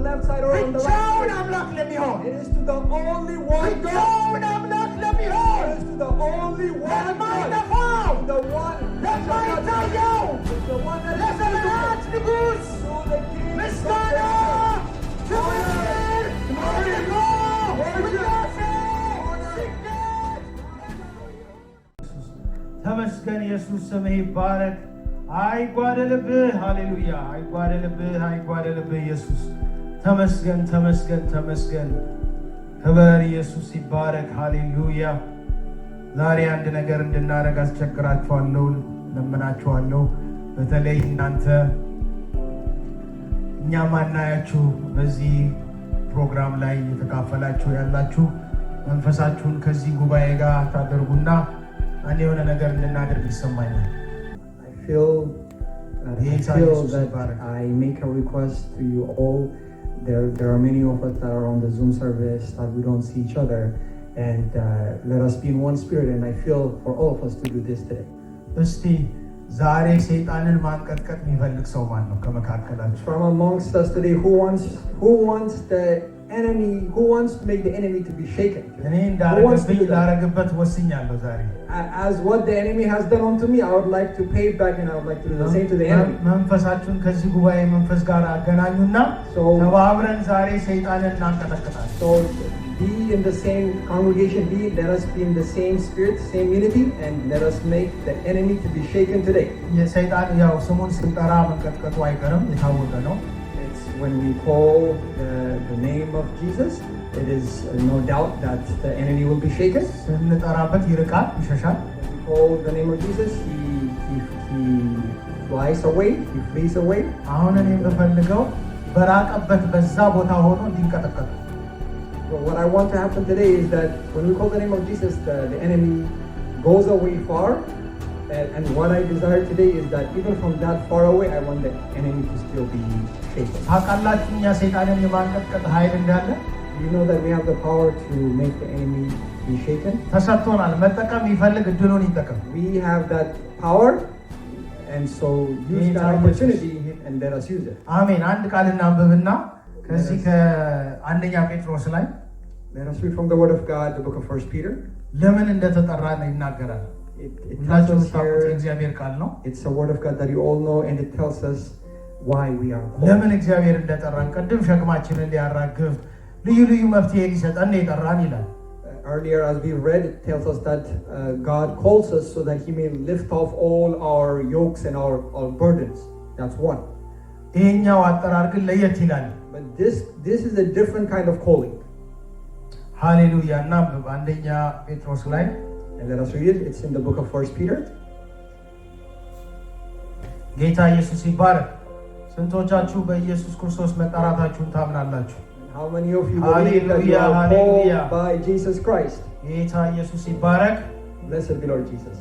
left side or on the right side. It is to the only one God. It is to the only one God. The one that shall not die. The one that is to the King of ተመስገን ኢየሱስ ስምህ ይባረክ። አይጓደልብህ። ሃሌሉያ። አይጓደልብህ ኢየሱስ። ተመስገን ተመስገን ተመስገን። ክብር ኢየሱስ ይባረክ። ሃሌሉያ። ዛሬ አንድ ነገር እንድናደርግ አስቸግራችኋለሁ፣ ለምናችኋለሁ። በተለይ እናንተ እኛ ማናያችሁ በዚህ ፕሮግራም ላይ የተካፈላችሁ ያላችሁ መንፈሳችሁን ከዚህ ጉባኤ ጋር ታደርጉና አንድ የሆነ ነገር እንድናደርግ ይሰማኛል። I feel that I make a request to you all. There are many of us that are on the Zoom service that we don't see each other, and let us be in one spirit, and I feel for all of us to do this today. እስቲ ዛሬ ሰይጣንን ማንቀጥቀጥ የሚፈልግ ሰው ማን ነው ከመካከላችሁ? From amongst us today, who wants the enemy, who wants to make the enemy to be shaken? እኔ እንዳረግበት ወስኛለሁ ዛሬ። As what the enemy has done unto me, I would like to pay back, and I would like to do the same to the enemy. መንፈሳችሁን ከዚህ ጉባኤ መንፈስ ጋር አገናኙና ተባብረን ዛሬ ሰይጣንን እናንቀጠቅጣለን። So be in the same congregation, let us be in the same spirit, same unity, and let us make the enemy to be shaken today. የሰይጣን ያው ስሙን ስንጠራ መንቀጥቀጡ አይቀርም፣ የታወቀ ነው። It's when we call the name of Jesus, it is no doubt that the enemy will be shaken. ስንጠራበት ይርቃል፣ ይሸሻል። When we call the name of Jesus, he flies away, he flees away. አሁን እኔ የምፈልገው በራቀበት በዛ ቦታ ሆኖ እንዲንቀጠቀጥ። But what I want to happen today is that when we call the name of Jesus, the enemy goes away far. And what I desire today is that even from that far away, I want the enemy to still be shaken. You know that we have the power to make the enemy be shaken. We have that power, and so use that opportunity and let us use it. Amen. Let us read from the Word of God, the book of 1 Peter. It tells us here, it's a Word of God that you all know, and it tells us why we are called. Earlier, as we read, it tells us that God calls us so that He may lift off all our yokes and our burdens. That's one. But this is a different kind of calling. Hallelujah. And let us read it. It's in the book of 1 Peter. ጌታ ኢየሱስ ይባረክ። ስንቶቻችሁ በኢየሱስ ክርስቶስ መጠራታችሁን ታምናላችሁ? How many of you believe that you are called by Jesus Christ? ጌታ ኢየሱስ ይባረክ። Blessed be Lord Jesus.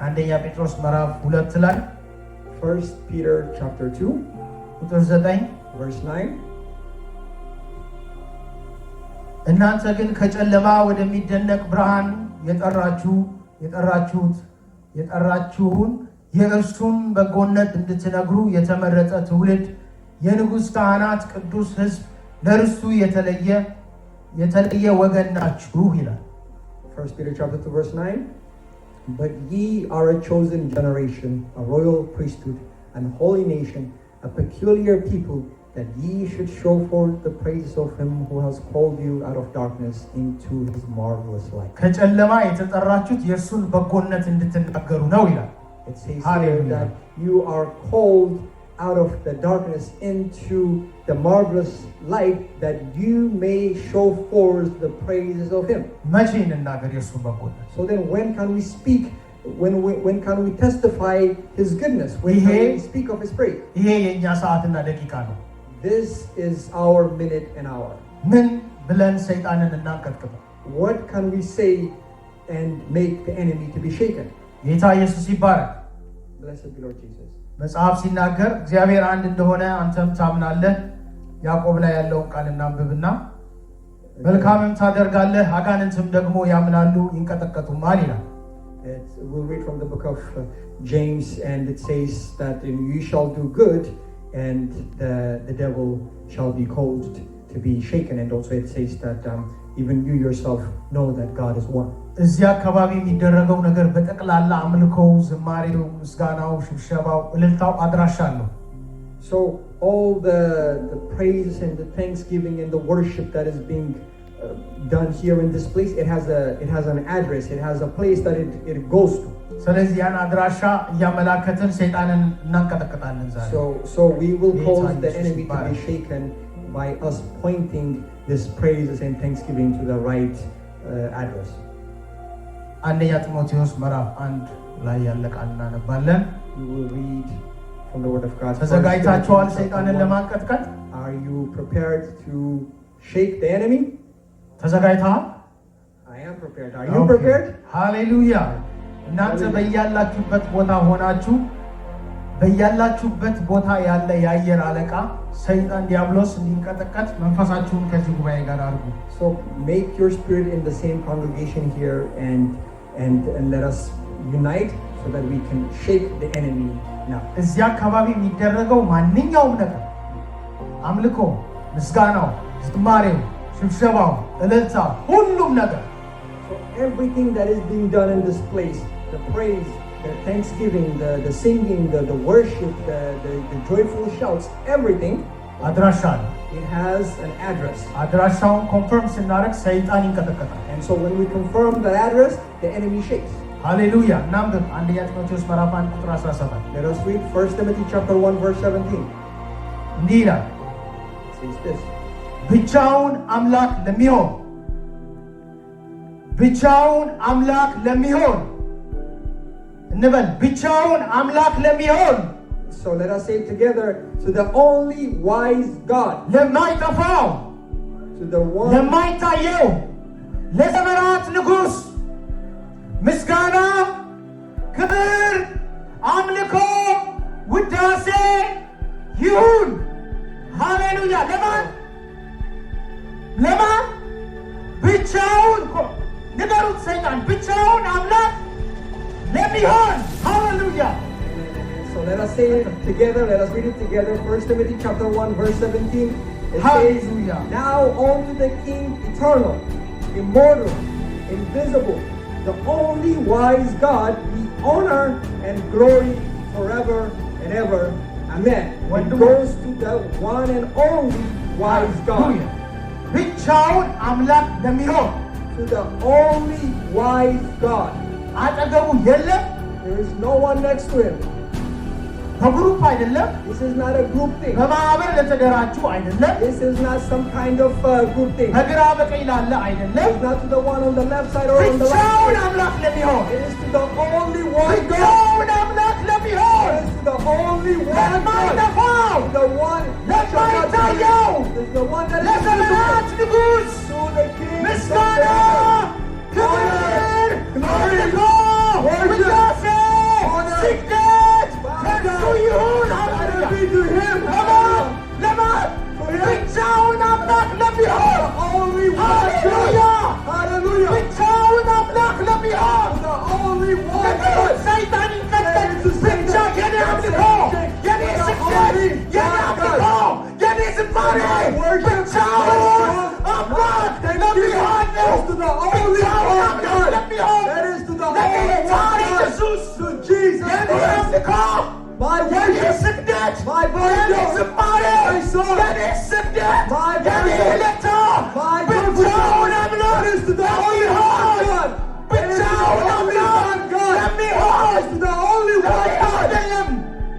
አንደኛ ጴጥሮስ ምዕራፍ 2 ላይ 1 Peter chapter 2 ቁጥር 9 verse 9. እናንተ ግን ከጨለማ ወደሚደነቅ ብርሃን የጠራችሁን የእርሱን በጎነት እንድትነግሩ የተመረጠ ትውልድ፣ የንጉሥ ካህናት፣ ቅዱስ ሕዝብ፣ ለርስቱ የተለየ ወገን ናችሁ ይላል። 1 Peter chapter 2 verse 9. But ye are a chosen generation, a royal priesthood, and holy nation, a peculiar people, that ye should show forth the praises of him who has called you out of darkness into his marvelous light. ከጨለማ የተጠራችሁት የእርሱን በጎነት እንድትናገሩ ነው ይላል። It says here that you are called out of the darkness into the marvelous light, that you may show forth the praises of him. መቼ እንናገር የእርሱን በጎነት? So then when can we speak? When can we testify his goodness? When can we speak of his praise? ይሄ የኛ ሰዓትና ደቂቃ ነው። This is our minute and hour. ምን ብለን ሰይጣንን እናንቀጥቅጥ? What can we say and make the enemy to be shaken? ጌታ ኢየሱስ ይባረክ። Blessed be Lord Jesus. መጽሐፍ ሲናገር እግዚአብሔር አንድ እንደሆነ አንተም ታምናለህ። ያዕቆብ ላይ ያለውን ቃል እናንብብና መልካምም ታደርጋለህ፣ አጋንንትም ደግሞ ያምናሉ ይንቀጠቀጡማል ይላል። We'll read from the book of James, and it says that you shall do good, and the devil shall be caused to be shaken. And also it says that even you yourself know that God is one. እዚያ አካባቢ የሚደረገው ነገር በጠቅላላ አምልኮው፣ ዝማሬው፣ ምስጋናው፣ ሽብሸባው፣ እልልታው አድራሻ አለው። So all the praise and the thanksgiving and the worship that is being done here in this place, it has an address, it has a place that it goes to. ስለዚህ ያን አድራሻ እያመላከትን ሰይጣንን እናንቀጠቅጣለን ዛሬ። So we will cause the enemy to be shaken by us pointing this praises and thanksgiving to the right address. አንደኛ ጢሞቴዎስ ምዕራፍ 1 ላይ ያለ ቃል እናነባለን። We will read from the word of God. ተዘጋጅታችኋል ሰይጣንን ለማንቀጥቀጥ? Are you prepared to shake the enemy? ተዘጋጅተሃል? I am prepared. Are you prepared? ሃሌሉያ። እናንተ በያላችሁበት ቦታ ሆናችሁ በያላችሁበት ቦታ ያለ የአየር አለቃ ሰይጣን ዲያብሎስ እንዲንቀጠቀጥ መንፈሳችሁን ከዚህ ጉባኤ ጋር አድርጉ። So make your spirit in the same congregation here and let us unite so that we can shake the enemy now. እዚያ አካባቢ የሚደረገው ማንኛውም ነገር አምልኮ፣ ምስጋናው፣ ዝማሬው፣ ሽብሸባው፣ እልልታ፣ ሁሉም ነገር So everything that is being done in this place, the praise, the thanksgiving, the singing, the worship, the joyful shouts, everything, አድራሻ አለው። it has an address. አድራሻውን ኮንፈርም ስናደርግ ሰይጣን ይንቀጠቀጣል። And so when we confirm the address, the enemy shakes. ሃሌሉያ። እናንብብ አንደኛ ጢሞቴዎስ ምዕራፍ 1 ቁጥር 17። Let us read 1 Timothy chapter 1 verse 17. እንዲህ ይላል፣ It says this. ብቻውን አምላክ ለሚሆን ብቻውን አምላክ ለሚሆን እንበል፣ ብቻውን አምላክ ለሚሆን So let us say together, to the only wise God, ለማይጠፋው to the one, ለማይታየው ለዘመናት ንጉሥ ምስጋና፣ ክብር፣ አምልኮ፣ ውዳሴ ይሁን። ሃሌሉያ። ለማን? ብቻውን ንገሩት ሰይጣን ብቻውን አምላክ ለሚሆን። ሃሌሉያ። So let us say it together, let us read it together. 1 Timothy chapter 1 verse 17. It Hallelujah. says, now unto the King eternal, immortal, invisible, the only wise God, be honor and glory forever and ever. Amen. It goes to the one and only wise God. ብቻውን አምላክ ለሚሆን To the only wise God. አጠገቡ የለም። There is no one next to him. በግሩፕ አይደለም። This is not a group thing. በማህበር ለተደራጁ አይደለም። This is not some kind of group thing. በግራ በቀኝ ላለ አይደለም። It's not to the one on the left side or on the right ብቻውን side. አምላክ ለሚሆን It is to the only one God. ብቻውን አምላክ ለሚሆን It is to the only one God. ለማይጠፋው The one that shall not ለማይታየው perish. It is the one that is ለዘመናት invisible. ንጉሥ To the King. ምስጋና፣ ክብር፣ አምልኮ፣ ውዳሴ፣ ስግደት ከእርሱ ይሁን። Glory be to him. ለማን? ብቻውን አምላክ ለሚሆን The only one ሃሌሉያ። God. Hallelujah. ብቻውን አምላክ ለሚሆን The only one God. ሰይጣን ይንቀጥቀጥ። ብቻ የኔ አምልኮ፣ የኔ ስግደት፣ የኔ አምልኮ፣ የኔ ዝማሬ ብቻውን አምላክ ለሚሆን ነው። To the only ብቻውን one አምላክ God. ለሚሆን That is to the only ለጌታ one God. ኢየሱስ To Jesus የኔ Christ. አምልኮ፣ My የኔ worship. ስግደት፣ My የኔ worship. ዝማሬ፣ My song. የኔ ስግደት፣ My የኔ worship. እልልታ My ብቻውን አምላክ That is to the only one God. That is to the ብቻውን only አምላክ one God. ለሚሆን That is to the only one ለኔ God. አይደለም፣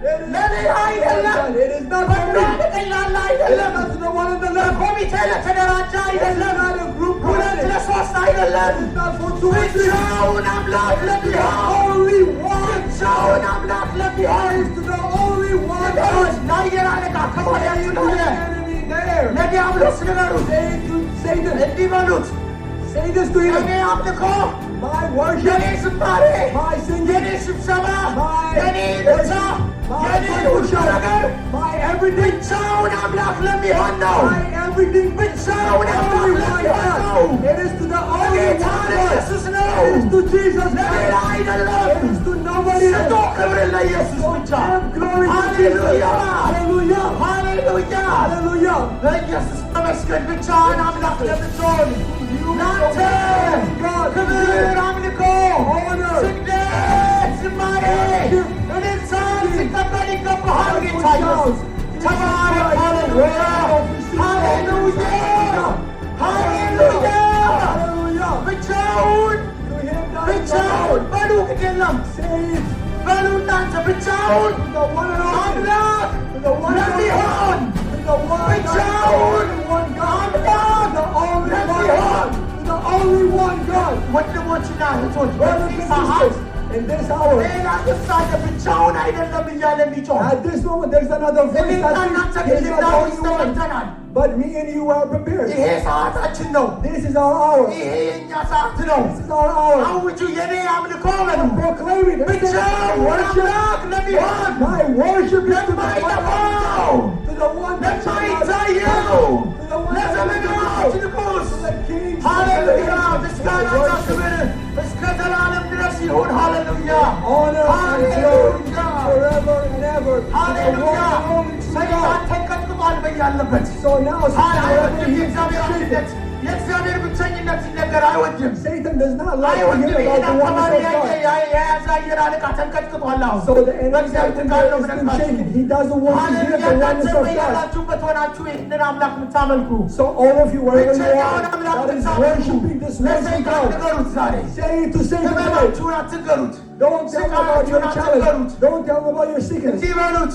It is ለኔ አይደለም፣ It is not for በግራ me. በቀኝ ላለ It is አይደለም፣ not to the one on the left. በኮሚቴ ለተደራጀ It is አይደለም፣ not a group ሁለት project. ለሶስት አይደለም። It is not for two or three. ብቻውን አምላክ It is to the ለሚሆን only one ብቻውን አምላክ ለሚሆን It is to the only one ንገሩት። God. ለአየር አለቃ ከወዲያችሁ To the ላለ enemy there. ለዲያብሎስ ንገሩት። Say to Satan. እንዲህ በሉት፣ Say this to የኔ him. አምልኮ፣ My worship. የኔ ዝማሬ፣ My singing. የኔ ስብሰባ፣ My የኔ እልልታ፣ My የኔ ሁሉ ነገር My everything. ብቻውን አምላክ ለሚሆን ነው። My everything. ብቻውን The አምላክ only one ለሚሆን ነው። God. It is to the only ለጌታ one God. ለኢየሱስ ነው። It is to Jesus ለሌላ Christ. አይደለም። It is to no nobody else. Glory to Jesus. Hallelujah. Hallelujah. Hallelujah. ለኢየሱስ ተመስገን ብቻህን አምላክ ለምትሆን ላንተ ክብር፣ አምልኮ፣ ስግደት፣ ዝማሬ፣ እልልታን ሲቀበል ይገባሃል ጌታ ኢየሱስ። ተባረክ። ሃሌሉያ ሃሌሉያ ሃሌሉያ። ብቻውን በሉ ግድ የለም በሉ እናንተ ብቻውን አምላክ ለሚሆን ብቻውን አምላክ ለሚሆን ወንድሞችና እህቶች በዚህ ሰዓት in this hour, ሌላ ግሳለ ብቻውን አይደለም እያለ የሚጮህ at this moment, there's another voice that says, "He's not the only one." But me and you are prepared. ይሄ ሰዓታችን ነው። This is our hour. ይሄ የኛ ሰዓት ነው። This is our hour. አውጁ የኔ አምልኮ በሉ። Proclaim it. ብቻውን አምላክ ለሚሆን My worship is to the ለማይጠፋው one that shall not ለማይታየው ለዘመናት ንጉሥ ሃሌሉያ ምስጋና ክብር እስከ ዘላለም ድረስ ይሁን። ሃሌሉያ honor and glory forever and ever. ሃሌሉያ ሰይጣን ተንቀጥቅጧል በያለበት። So now, አይወድም የእግዚአብሔር አንድነት የእግዚአብሔር ብቸኝነት ሲነገር አይወድም። Satan does not like to አይወድም hear ይህን about the አካባቢ oneness of God. የያዘ አየር አለቃ ተንቀጥቅጧል። አሁን So the enemy በእግዚአብሔር Satan ቃል ነው is been ምነግራችሁ። shaken. He doesn't want to hear ሃሌሉያ the እናንተ oneness of God. በያላችሁበት ሆናችሁ ይህንን አምላክ የምታመልኩ So all of you, wherever you ብቸኛውን are, አምላክ that is የምታመልኩ worshiping this one ለሰይጣን God. ንገሩት ዛሬ Say it to Satan tonight. ህመማችሁን አትንገሩት። Don't tell him about your challenge. Don't tell him about your sickness. እንዲህ በሉት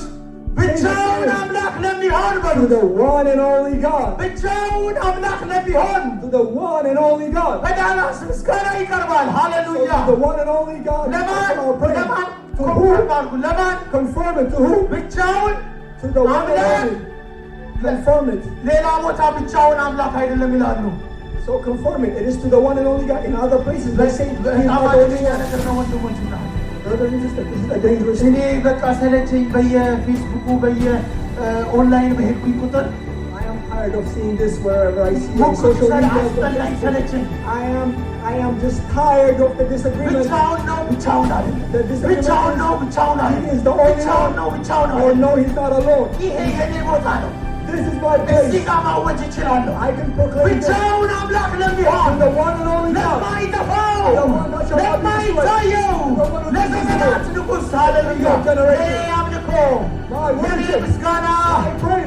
ብቻውን አምላክ ለሚሆን To በሉት the one and only God. ብቻውን አምላክ ለሚሆን To the one and only God. በዳላስ ምስጋና ይቀርባል። ሃሌሉያ To the one and only God. ለማን Our praise. ለማን To ኮንፈርም whom? አድርጉ። ለማን Confirm it. To whom? ብቻውን To the one and አምላክ only. Confirm it. ሌላ ቦታ ብቻውን አምላክ አይደለም ይላሉ። So confirm it. It is to the one and only God. In other places, they say He is በጣም not the only አደገኛ one. ነገር ነው ወንድሞች እና Brother and sister, this is a dangerous እኔ thing. በቃ ሰለቸኝ። በየፌስቡኩ በየኦንላይን በሄድኩኝ ቁጥር I am tired of seeing this wherever I see on ሞክር social አስጠላኝ፣ media. ሰለቸኝ። I am just tired of the disagreement. ብቻውን ነው ብቻውን አይደለም The disagreement ብቻውን ነው ብቻውን He አይደለም is the only ብቻውን one. ነው ብቻውን Or አይደለም። no, He's not alone. ይሄ የኔ ቦታ ነው። This is my እዚህ place. ጋር ማወጅ እችላለሁ። I can proclaim this. ብቻውን አምላክ ለሚሆን To the one and only God. ለማይጠፋው ለማይታየው ለዘመናት ንጉሥ ሃሌሉያ የኔ አምልኮ የኔ ምስጋና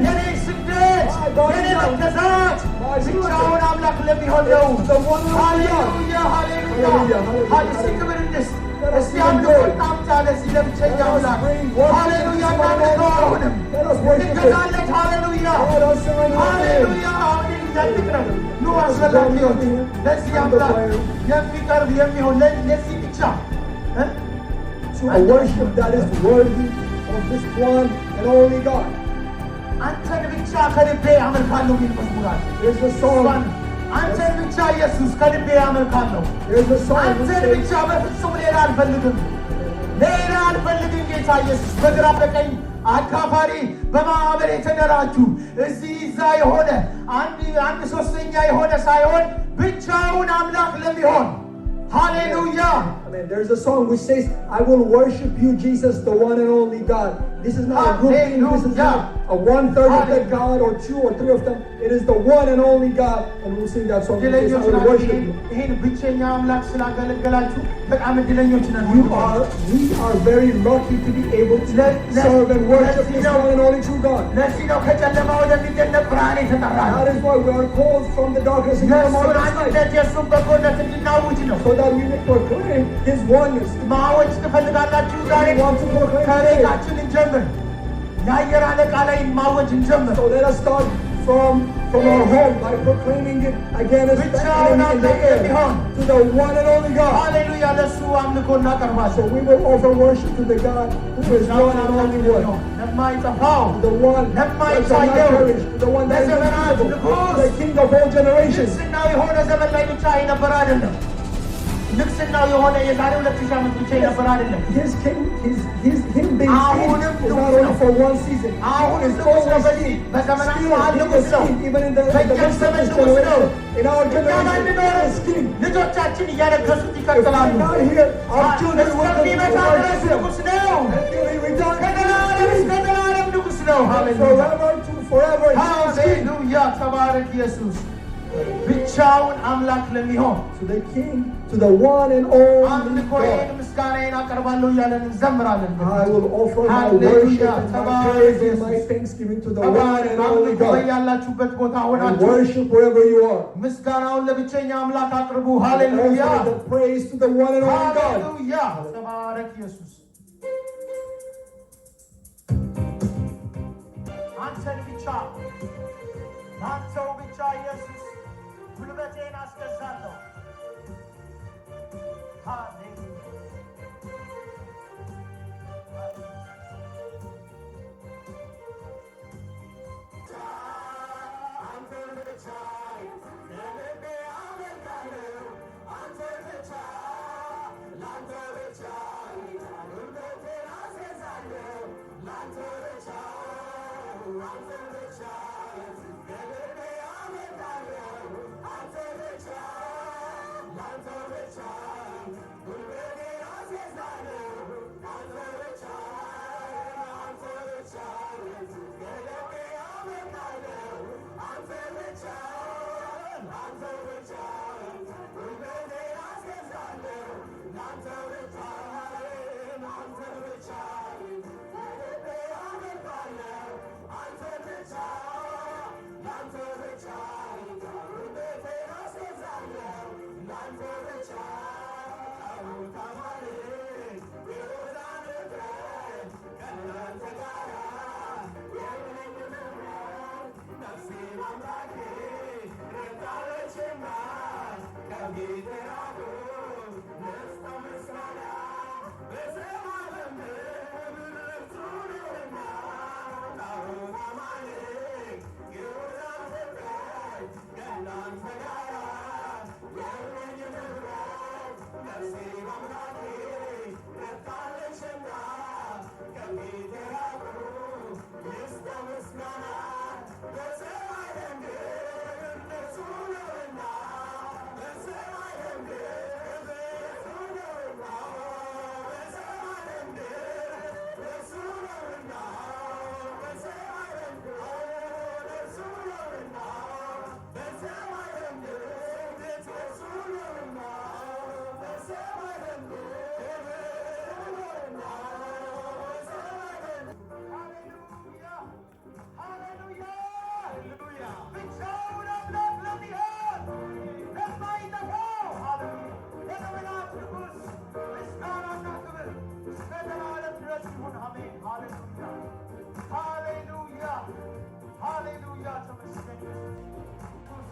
የኔ ስግደት የኔ መገዛት ብቻውን አምላክ ለሚሆን ነው። ሃሌሉያ ሃሌሉያ እስቲ ክብር እንስጥ። እስቲ አምልኮ እናምጣ ለዚህ ለብቸኛ አምላክ ሃሌሉያ እናምልከው። አሁንም እንገዛለት ሃሌሉያ ሃሌሉያ አሁን ይዘልቅረብ ኑ አስፈላጊዎች ለዚህ አምላክ የሚቀርብ የሚሆን ለዚህ ብቻ A worship that is worthy of this one and only God. አንተን ብቻ ከልቤ አመልካለሁ የሚል መዝሙር አለ። There's a song. አንተን ብቻ ኢየሱስ ከልቤ አመልካለሁ። There's a song. which አንተን says, ብቻ በፍጹም ሌላ አልፈልግም፣ ሌላ አልፈልግም። ጌታ ኢየሱስ በግራ በቀኝ አካፋሪ በማህበር የተደራጁ እዚህ እዛ የሆነ አንድ ሶስተኛ የሆነ ሳይሆን ብቻውን አምላክ ለሚሆን ሃሌሉያ። Amen. There's a song which says, "I will worship you, Jesus, the one and only God." This is not a group thing. This is not a 1/3 of that God or 2 or 3 of them. It is the one and only God. And we'll sing that song. Which says, "I will worship you." ይሄን ብቸኛ አምላክ ስላገለገላችሁ በጣም እድለኞች ነን። We are very lucky to be able to serve and worship this one and only true God. ለዚህ ነው ከጨለማ ወደሚደነቅ ብርሃን የተጠራነው። That is why we are called from the darkness into the የእሱን marvelous light. አንድነት የእሱን በጎነት እንድናውጅ ነው። So that we may proclaim His oneness. ማወጅ ትፈልጋላችሁ? ዛሬ We want to proclaim today. ከቤታችን እንጀምር። የአየር አለቃ ላይ ማወጅ እንጀምር። So let us start from our home by proclaiming it against the enemy in the air to the one and only God. ሃሌሉያ ለእሱ አምልኮ እናቀርባለን። So we will offer worship to the God who is one and only one. ለማይጠፋው The one that shall not perish, the one that is invisible, the King of all generations. ንግስናው የሆነ ዘመን ላይ ብቻ የነበረ አይደለም። ንግስናው የሆነ የዛሬ 2000 ዓመት ብቻ የነበረ አይደለም። Him being king is not only for one season. It's always king. Still even in the midst of this generation, in our generation, he is king. If we're not here, our children will continue to worship him until he returns. Forever to forever. Hallelujah. Tabarak Jesus. ብቻውን አምላክ ለሚሆን to the king, to the one and only አምልኮዬን God. ምስጋናዬን አቀርባለሁ እያለን እንዘምራለን። I will offer my worship and my praise and my thanksgiving to the one and only God. ያላችሁበት ቦታ And ሆናችሁ worship wherever you are. ምስጋናውን ለብቸኛ አምላክ አቅርቡ። And ሃሌሉያ offer the praise to the one and only God. ሃሌሉያ ተባረክ ኢየሱስ። አንተን ብቻ አንተው ብቻ ኢየሱስ ጉልበቴን አስገዛለሁ።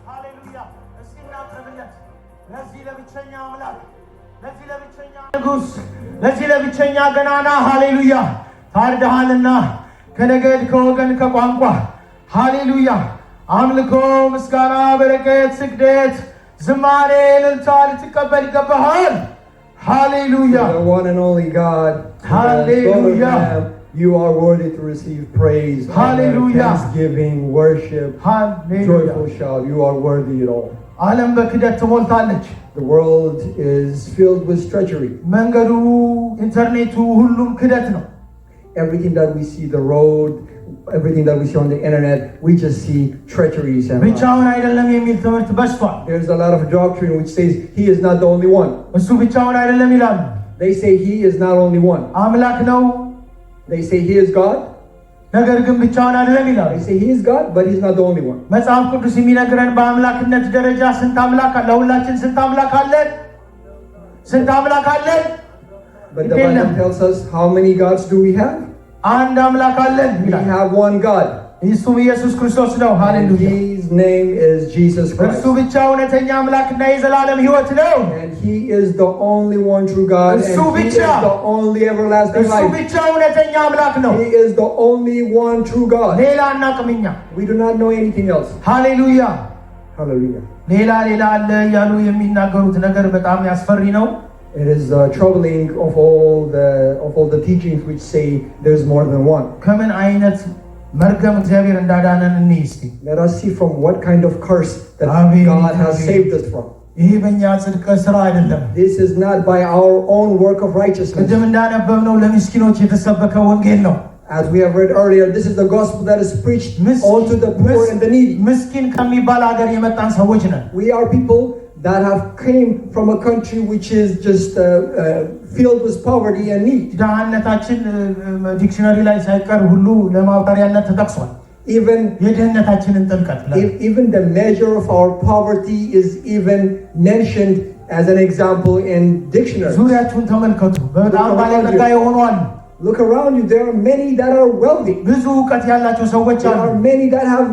ሃሌሉያ ለዚህ ለብቸኛ አምላክ ለዚህ ለብቸኛ ንጉሥ ለዚህ ለብቸኛ ገናና ሃሌሉያ ታርደሃልና ከነገድ ከወገን ከቋንቋ ሃሌሉያ አምልኮ ምስጋና በረከት ስግደት ዝማሬ እልልታ ልትቀበል ይገባሃል። ሃሌሉያ The one and only God. Hallelujah. You are worthy to receive praise, Hallelujah. thanksgiving, worship, Hallelujah. joyful shout. You are worthy at all. ዓለም በክደት ተሞልታለች። The world is filled with treachery. መንገዱ ኢንተርኔቱ ሁሉም ክደት ነው። Everything that we see, the road, everything that we see on the internet, we just see treacheries and ብቻውን አይደለም የሚል ትምህርት በዝቷል። there's a lot of doctrine which says he is not the only one. እሱ ብቻውን አይደለም ይላሉ። They say he is not only one. አምላክ ነው። They say he is God. ነገር ግን ብቻውን አይደለም ይላሉ። They say he is God, but he's not the only one. መጽሐፍ ቅዱስ የሚነግረን በአምላክነት ደረጃ ስንት አምላክ አለ? ለሁላችን ስንት አምላክ አለን? ስንት አምላክ አለን? But the Bible tells us how many gods do we have? አንድ አምላክ አለን We ይላል። have one God. እሱም ኢየሱስ ክርስቶስ ነው። ሃሌሉያ His name is Jesus Christ. እሱ ብቻ እውነተኛ አምላክና የዘላለም ሕይወት ነው። And he is the only one true God. And እሱ he is ብቻ the only everlasting እሱ life. ብቻ እውነተኛ አምላክ ነው። He is the only one true God. ሌላ አናውቅምኛ። We do not know anything else. ሃሌሉያ Hallelujah. ሌላ አለ እያሉ የሚናገሩት ነገር በጣም ያስፈሪ ነው። It is troubling of all the teachings which say there's more than one. ከምን አይነት መርገም እግዚአብሔር እንዳዳነን እንይስቲ። Let us see from what kind of curse that God has saved us from. ይሄ በእኛ ጽድቅ ስራ አይደለም። This is not by our own work of righteousness. ቅድም እንዳነበብነው ለምስኪኖች የተሰበከ ወንጌል ነው። As we have read earlier, this is the gospel that is preached unto the poor and the needy. ምስኪን ከሚባል ሀገር የመጣን ሰዎች ነን። We are people that have came from a country which is just filled with poverty and need. ድህነታችን ዲክሽነሪ ላይ ሳይቀር ሁሉ ለማብራሪያነት ተጠቅሷል። Even የድህነታችንን ጥልቀት even the measure of our poverty is even mentioned as an example in dictionaries. ዙሪያችሁን ተመልከቱ። በጣም ባለጠጋ የሆኑ አሉ። Look around you. There are many that are wealthy. ብዙ ዕውቀት ያላቸው ሰዎች አሉ። There are many that have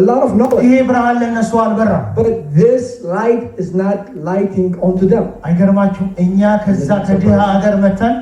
a lot of knowledge. ይሄ ብርሃን ለነሱ አልበራም። But this light is not lighting onto them. አይገርማችሁም? እኛ ከዛ ከድሃ ሀገር መተን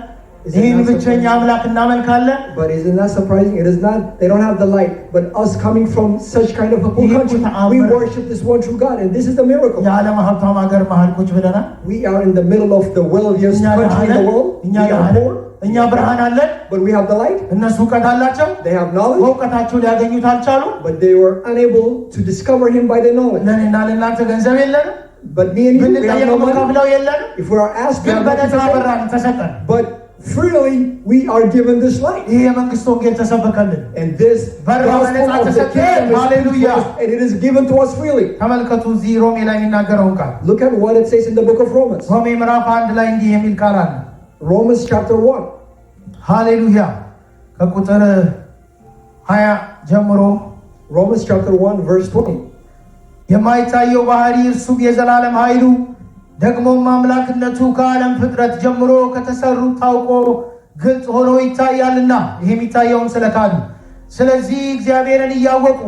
ይህን ብቸኛ አምላክ እናመልካለን። But is it not surprising? It is not. They don't have the light. But us coming from such kind of a poor country, we worship this one true God, and this is the miracle. የዓለም ሀብታም ሀገር መሀል ቁጭ ብለናል። We are in the middle of the wealthiest country in the world. We are poor. እኛ ብርሃን አለን። But we have the light. እነሱ ዕውቀት አላቸው። They have knowledge. በእውቀታቸው ሊያገኙት አልቻሉ። But they were unable to discover Him by their knowledge. ለእኔና ለእናንተ ገንዘብ የለንም። But me and you, we have no money. ብንጠየቅ የለንም። If we are asked, ግን በነፃ በራን ተሰጠን። But freely we are given this light. ይሄ የመንግስት ወንጌል ተሰበከልን። And this gospel of the kingdom is hallelujah, and it is given to us freely. ተመልከቱ እዚህ ሮሜ ላይ የሚናገረውን ቃል። Look at what it says in the book of Romans. ሮሜ ምዕራፍ 1 ላይ እንዲህ የሚል ቃል አለ። Romans chapter 1. ሃሌሉያ ከቁጥር 20 ጀምሮ Romans chapter 1 verse 20. የማይታየው ባህሪ እርሱም የዘላለም ኃይሉ ደግሞም አምላክነቱ ከዓለም ፍጥረት ጀምሮ ከተሰሩ ታውቆ ግልጽ ሆኖ ይታያልና ይሄ የሚታየውን ስለካዱ ስለዚህ እግዚአብሔርን እያወቁ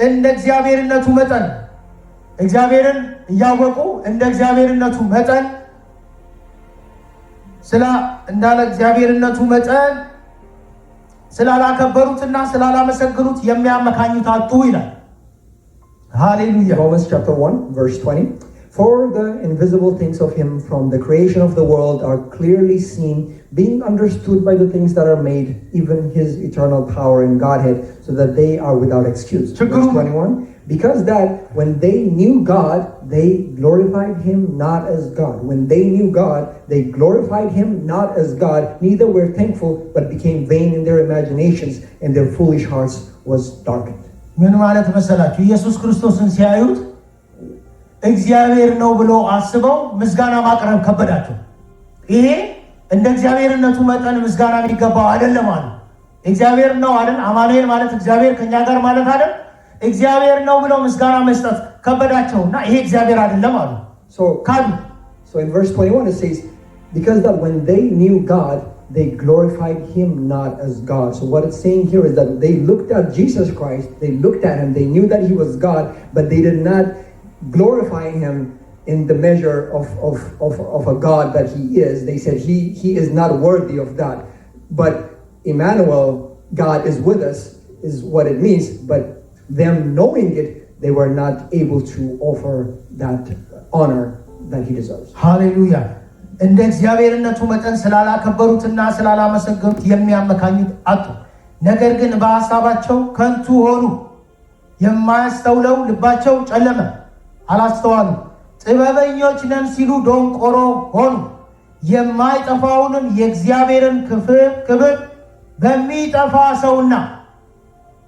እንደ እግዚአብሔርነቱ መጠን እንዳለ እግዚአብሔርነቱ መጠን ስላላከበሩትና ስላላመሰገኑት የሚያመካኙት አጡ ይላል። ሃሌሉያ። Romans chapter 1 verse 20. For the invisible things of Him from the creation of the world are clearly seen, being understood by the things that are made, even His eternal power and Godhead, so that they are without excuse. Verse 21. Because that when they knew God, they glorified Him not as God. When they knew God, they glorified Him not as God, neither were thankful, but became vain in their imaginations, and their foolish hearts was darkened. ምን ማለት መሰላችሁ? ኢየሱስ ክርስቶስን ሲያዩት እግዚአብሔር ነው ብሎ አስበው ምስጋና ማቅረብ ከበዳቸው። ይሄ እንደ እግዚአብሔርነቱ መጠን ምስጋና የሚገባው አይደለም አሉ። እግዚአብሔር ነው አይደል? አማኑኤል ማለት እግዚአብሔር ከኛ ጋር ማለት አይደል? እግዚአብሔር ነው ብሎ ምስጋና መስጠት ከበዳቸውና ይሄ እግዚአብሔር አይደለም አሉ። So in verse 21 it says, because that when they knew God, they glorified Him not as God. So what it's saying here is that they looked at Jesus Christ, they looked at Him, they knew that He was God, but they did not glorify Him in the measure of a God that He is. They said He is not worthy of that. But Emmanuel, God is with us, is what it means. But them knowing it, they were not able to offer that honor that He deserves. Hallelujah. እንደ እግዚአብሔርነቱ መጠን ስላላከበሩትና ስላላመሰገኑት የሚያመካኙት አጡ። ነገር ግን በሐሳባቸው ከንቱ ሆኑ፣ የማያስተውለው ልባቸው ጨለመ፣ አላስተዋሉ። ጥበበኞች ነን ሲሉ ደንቆሮ ሆኑ፣ የማይጠፋውንም የእግዚአብሔርን ክብር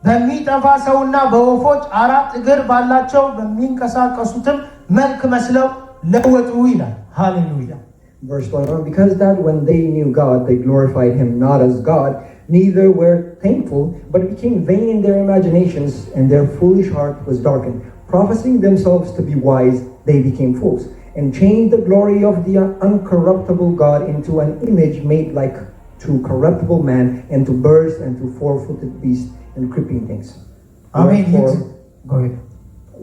በሚጠፋ ሰውና በወፎች አራት እግር ባላቸው በሚንቀሳቀሱትም መልክ መስለው ለወጡ ይላል። ሃሌሉያ። Verse 21, because that when they knew God, they glorified Him not as God, neither were thankful, but became vain in their imaginations, and their foolish heart was darkened. Professing themselves to be wise, they became fools, and changed the glory of the uncorruptible God into an image made like to corruptible man, and to birds, and to four-footed beasts, and creeping things.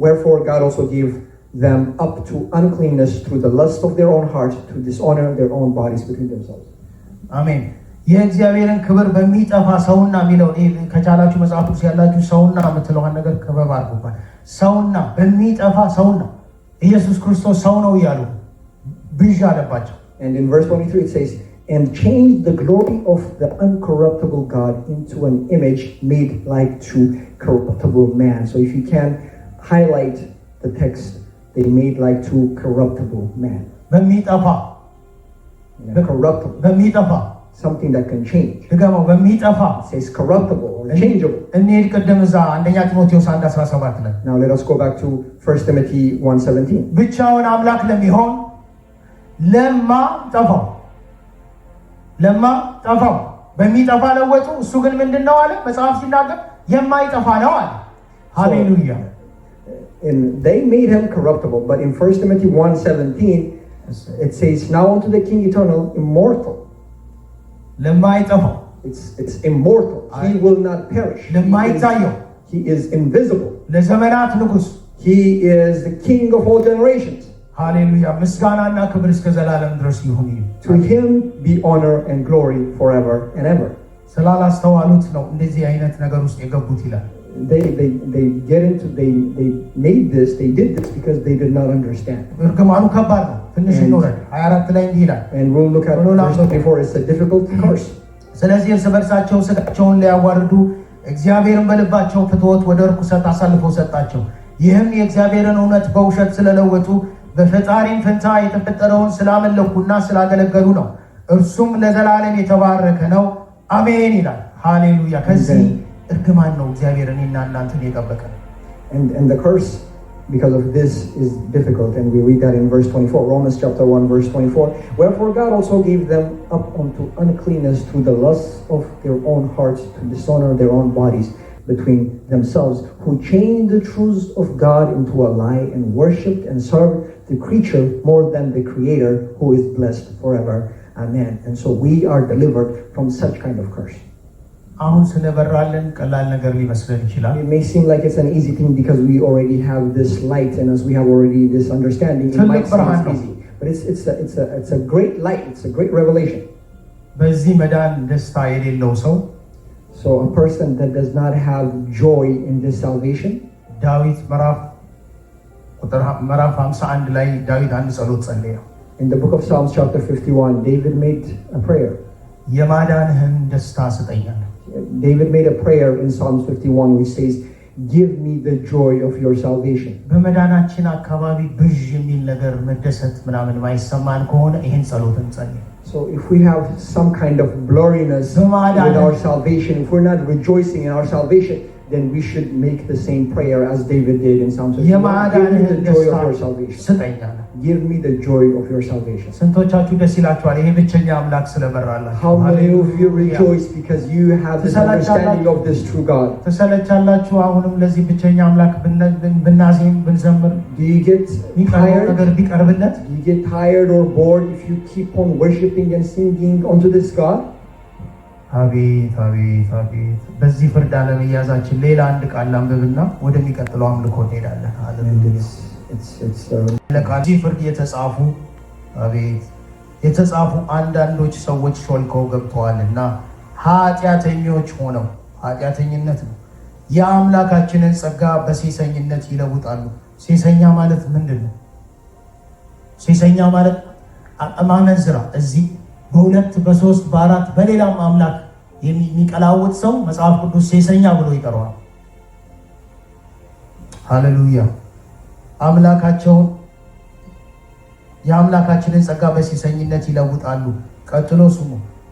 Wherefore God also gave them up to uncleanness through the lust of their own hearts, to dishonor their own bodies between themselves. Amen. የእግዚአብሔርን ክብር በሚጠፋ ሰውና የሚለው ከቻላችሁ መጽሐፍ ቅዱስ ያላችሁ ሰውና የምትለዋን ነገር ክበብ አድርጉባት። ሰውና በሚጠፋ ሰውና ኢየሱስ ክርስቶስ ሰው ነው እያሉ ብዥ አለባቸው። And in verse 23 it says, and changed the glory of the uncorruptible God into an image made like to corruptible man. So if you can highlight the text, they made like to corruptible man. በሚጠፋ corruptible. Something that can change. ድገመው በሚጠፋ It says corruptible or changeable. እንሂድ ቅድም እዛ አንደኛ ጢሞቴዎስ 1:17 ላይ Now let us go back to 1 Timothy 1:17. ብቻውን አምላክ ለሚሆን ለማ ጠፋው በሚጠፋ ለወጡ እሱ ግን ምንድነው አለ መጽሐፍ ሲናገር የማይጠፋ ነው አለ ሃሌሉያ And they made him corruptible, but in 1 Timothy 1:17 it says now unto the King eternal immortal. ለማይጠፋው it's immortal. He will not perish. ለማይታየው he is invisible. ለዘመናት ንጉስ he is the king of all generations. ሃሌሉያ ምስጋናና ክብር እስከ ዘላለም ድረስ ይሁን። To him be honor and glory forever and ever. ስላላስተዋሉት ነው እንደዚህ አይነት ነገር ውስጥ የገቡት ይላል። They made this, they did this because they did not understand. እርግማኑ ከባድ ነው። ትንሽ እንውረድ 24 ላይ እንዲህ ይላል። And we'll look at verse 24. It's a difficult curse. ስለዚህ እርስ በርሳቸው ሥጋቸውን ሊያዋርዱ እግዚአብሔርን በልባቸው ፍትወት ወደ ርኩሰት አሳልፎ ሰጣቸው። ይህም የእግዚአብሔርን እውነት በውሸት ስለለወጡ በፈጣሪም ፈንታ የተፈጠረውን ስላመለኩና ስላገለገሉ ነው። እርሱም ለዘላለም የተባረከ ነው አሜን ይላል። ሃሌሉያ። ከዚህ እርግማን ነው እግዚአብሔር እኔና እናንተን የጠበቀን። And the curse because of this is difficult, and we read that in verse 24, Romans chapter 1 verse 24. Wherefore God also gave them up unto uncleanness through the lusts of their own hearts, to dishonor their own bodies between themselves, who changed the truths of God into a lie, and worshipped and served the creature more than the Creator, who is blessed forever. Amen. And so we are delivered from such kind of curse. አሁን ስለበራለን ቀላል ነገር ሊመስለን ይችላል። It may seem like it's an easy thing because we already have this light, and as we have already this understanding, it might seem easy. But it's a great light. It's a great revelation. በዚህ መዳን ደስታ የሌለው ሰው So a person that does not have joy in this salvation, ዳዊት ምዕራፍ 51 ላይ ዳዊት አንድ ጸሎት ጸለየ። In the book of Psalms chapter 51, David made a prayer. የማዳንህን ደስታ ስጠኝ። David made a prayer in Psalms 51 which says, give me the joy of your salvation. በመዳናችን አካባቢ ብዥ የሚል ነገር መደሰት ምናምን ማይሰማን ከሆነ ይሄን ጸሎት እንጸልይ። So if we have some kind of blurriness with our salvation, if we're not rejoicing in our salvation, then we should make the same prayer as David did in Psalms 51. Give me the joy of your salvation. Give me the joy of your salvation. ስንቶቻችሁ ደስ ይላችኋል ይሄ ብቸኛ አምላክ ስለበራላችሁ? How many of you rejoice because you have this understanding of this true God? ተሰለቻላችሁ አሁንም ለዚህ ብቸኛ አምላክ ብናዜም ብንዘምር? Do you get tired? ነገር ቢቀርብለት? Do you get tired or bored if you keep on worshiping and singing unto this God? አቤት አቤት አቤት በዚህ ፍርድ አለመያዛችን ሌላ አንድ ቃል አንብብና ወደሚቀጥለው አምልኮ እንሄዳለን። ሃሌሉያ። ለቃዚህ ፍርድ የተጻፉ አቤት የተጻፉ አንዳንዶች ሰዎች ሾልከው ገብተዋልና ኃጢአተኞች ሆነው ኃጢአተኝነት ነው የአምላካችንን ጸጋ በሴሰኝነት ይለውጣሉ። ሴሰኛ ማለት ምንድን ነው? ሴሰኛ ማለት አማመንዝራ እዚህ በሁለት በሶስት በአራት በሌላም አምላክ የሚቀላውጥ ሰው መጽሐፍ ቅዱስ ሴሰኛ ብሎ ይጠራዋል። ሃሌሉያ። አምላካቸውን የአምላካችንን ጸጋ በሴሰኝነት ይለውጣሉ። ቀጥሎ ስሙ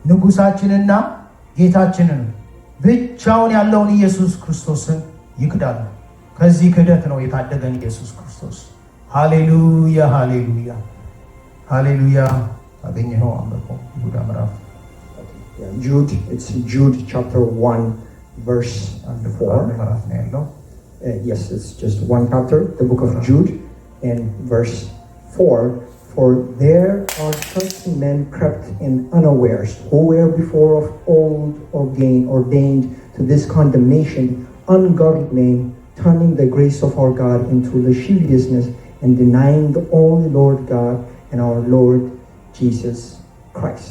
ንጉሳችንና ጌታችንን ብቻውን ያለውን ኢየሱስ ክርስቶስን ይክዳሉ። ከዚህ ክደት ነው የታደገን ኢየሱስ ክርስቶስ። ሃሌሉያ ሃሌሉያ ሃሌሉያ። አገኘኸው አምልኮ ይሁዳ ምዕራፍ Jude, it's Jude chapter 1 verse 4. Yes, it's just one chapter, the book of Jude, and verse 4. For there are certain men crept in unawares, who were before of old ordained to this condemnation, ungodly men, turning the grace of our God into lasciviousness, and denying the only Lord God and our Lord Jesus Christ.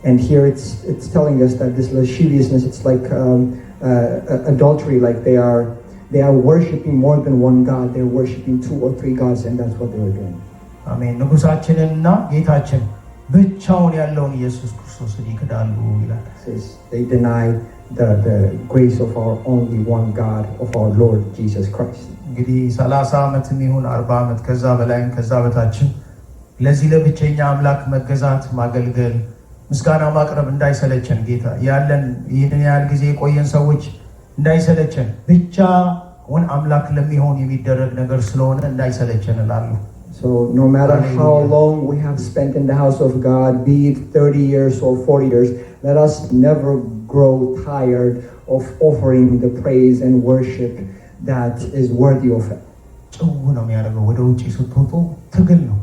And here it's telling us that this lasciviousness, it's like adultery, like they are worshiping more than one God. They're worshiping 2 or 3 gods, and that's what they were doing. አሜን። ንጉሳችንና ጌታችን ብቻውን ያለውን ኢየሱስ ክርስቶስን ይክዳሉ ይላል። They deny the grace of our only one God, of our Lord Jesus Christ. እንግዲህ 30 ዓመትም ይሁን 40 ዓመት ከዛ በላይም ከዛ በታችም ለዚህ ለብቸኛ አምላክ መገዛት ማገልገል ምስጋና ማቅረብ እንዳይሰለቸን ጌታ ያለን ይህንን ያህል ጊዜ የቆየን ሰዎች እንዳይሰለቸን ብቻውን አምላክ ለሚሆን የሚደረግ ነገር ስለሆነ እንዳይሰለቸን እላለሁ። So no matter how long we have spent in the house of God, be it 30 years or 40 years, let us never grow tired of offering the praise and worship that is worthy of it. ጭው ነው የሚያደርገው። ወደ ውጪ ስትወጡ ትግል ነው።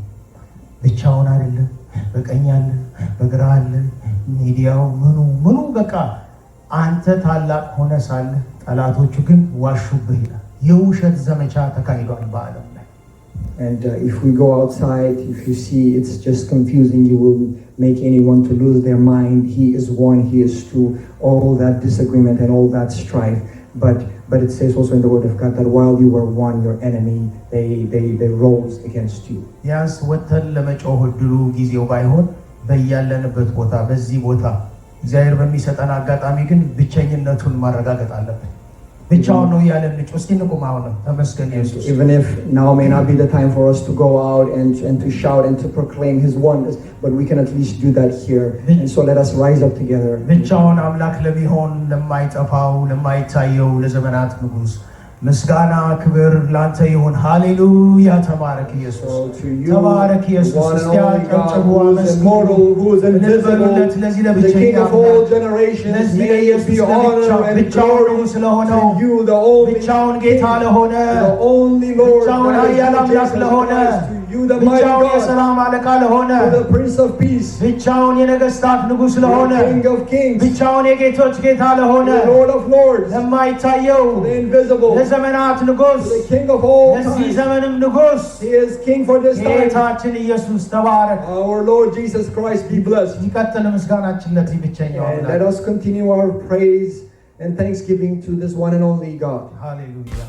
ብቻውን አይደለም፣ በቀኝ አለ፣ በግራ አለ፣ ሚዲያው ምኑ በቃ አንተ ታላቅ ሆነ ሳለ ጠላቶቹ ግን ዋሹብህ ይላል። የውሸት ዘመቻ ተካሂዷል በዓለም ላይ። And if we go outside, if you see it's just confusing, you will make anyone to lose their mind. He is one, he is two, all that disagreement and all that strife. But it says also in the word of God that while you were one, your enemy, they rose against you. ያስ ወተን ለመጮህ ድሉ ጊዜው ባይሆን በያለንበት ቦታ በዚህ ቦታ እግዚአብሔር በሚሰጠን አጋጣሚ ግን ብቸኝነቱን ማረጋገጥ አለብን። ብቻውን ነው ያለን ልጅ እስቲ ንቁማው ነው ተመስገን ኢየሱስ። Even if now may not be the time for us to go out and to shout and to proclaim his wonders, but we can at least do that here. And so let us rise up together. ብቻውን አምላክ ለሚሆን ለማይጠፋው ለማይታየው ለዘመናት ንጉስ ምስጋና ክብር ላንተ ይሁን። ሃሌሉያ ተባረክ ኢየሱስ ተባረክ ኢየሱስ። እስቲ አጨብጭቡ immortal, who is invisible, the King of all generations, may it be honor and glory to you, the only Lord, to you, the mighty God, to the Prince of Peace, the King of Kings, the Lord of Lords, the invisible, the King of all time. He is King for this time. Our Lord Jesus Christ be blessed. And let us continue our praise and thanksgiving to this one and only God. Hallelujah.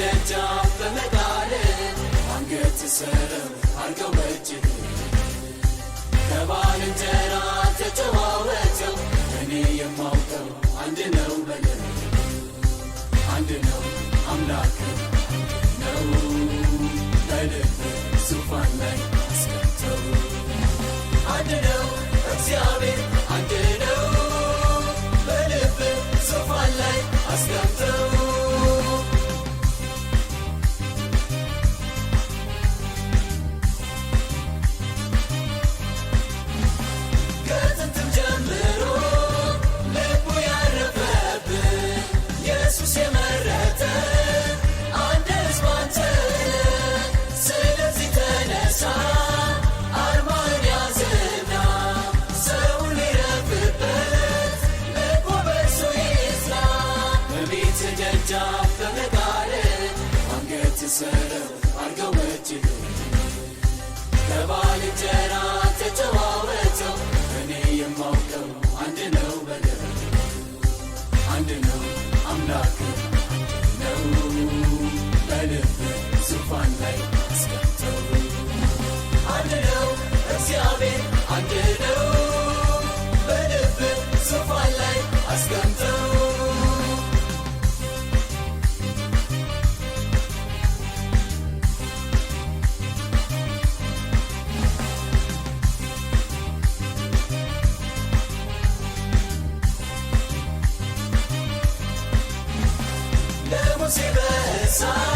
ደጃፍ በመጣል አንገት ሰረው አርገው በእጅህ ከባልንጀራ ተጨዋወተው እኔ የማውቀው አንድ ነው በለው አንድ ነው አምላክ ነው በልብ ዙፋን ላይ አስቀምጠው አንድ ነው እግዚአብሔር አንድ ነው በልብ ዙፋን ላይ አስቀምጠው ከጥንትም ጀምሮ ልቡ ያረፈብህ ኢየሱስ የመረጠ አንድ ሕዝብ አንተ ነህ። ስለዚህ ተነሳ አርማህን ያዝና ሰውን ሊረፍበት ልቡ በእርሱ ይጽና። በቤትህ ደጃፍ በመጣል አንገት ሰረው አርገው በእጅህ ከባልንጀራ ተጨዋወተው እኔ የማውቀው አንድ ነው በለው አንድ ነው አምላክ ነው በልብ ዙፋን ላይ አስቀምጠው አንድ ነው እግዚአብሔር አንድ ነው በልብ ዙፋን ላይ አስቀምጠው ለሙሴ በእሳት